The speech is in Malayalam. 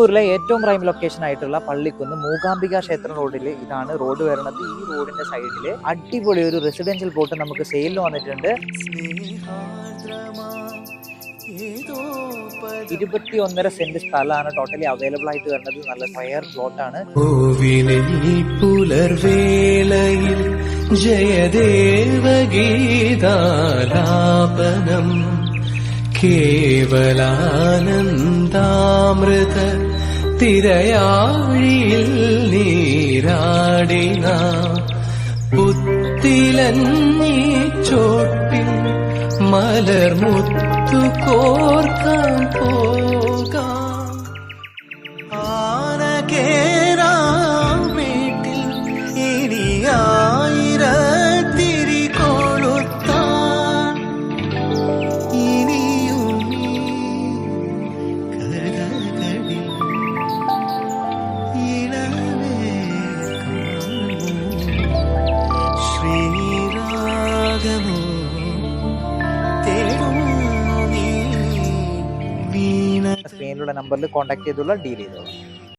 ൂരിലെ ഏറ്റവും പ്രൈം ലൊക്കേഷൻ ആയിട്ടുള്ള പള്ളിക്കുന്ന് മൂകാംബിക ക്ഷേത്രം റോഡിൽ ഇതാണ് റോഡ് വരുന്നത്. ഈ റോഡിന്റെ സൈഡിൽ അടിപൊളി ഒരു റെസിഡൻഷ്യൽ പ്ലോട്ട് നമുക്ക് സെയിലിന് വന്നിട്ടുണ്ട്. 21.5 സെന്റ് സ്ഥലമാണ് ടോട്ടലി അവൈലബിൾ ആയിട്ട് വരുന്നത്. നല്ല ഫയർ പ്ലോട്ട് ആണ്. പുലർവേളയിൽ ജയദേവഗീതാലാപനം കേവലാനന്ദാമൃത തിരയാഴിയിൽ നീരാടിന പുത്തിലഞ്ഞി ചോട്ടിൽ മലർമുത്തു കോർക്കാൻ പോകാം. ആന കേറാം വീട്ടിൽ ഇനി ആയിരത്തിരി കൊളുത്താൻ ഇനിയും കഥകളിൽ ഇളവേ ശ്രീരാഗമോ സ്ക്രീനിലുള്ള നമ്പറിൽ കോൺടാക്ട് ചെയ്തുള്ള ഡീൽ ചെയ്തോളാം.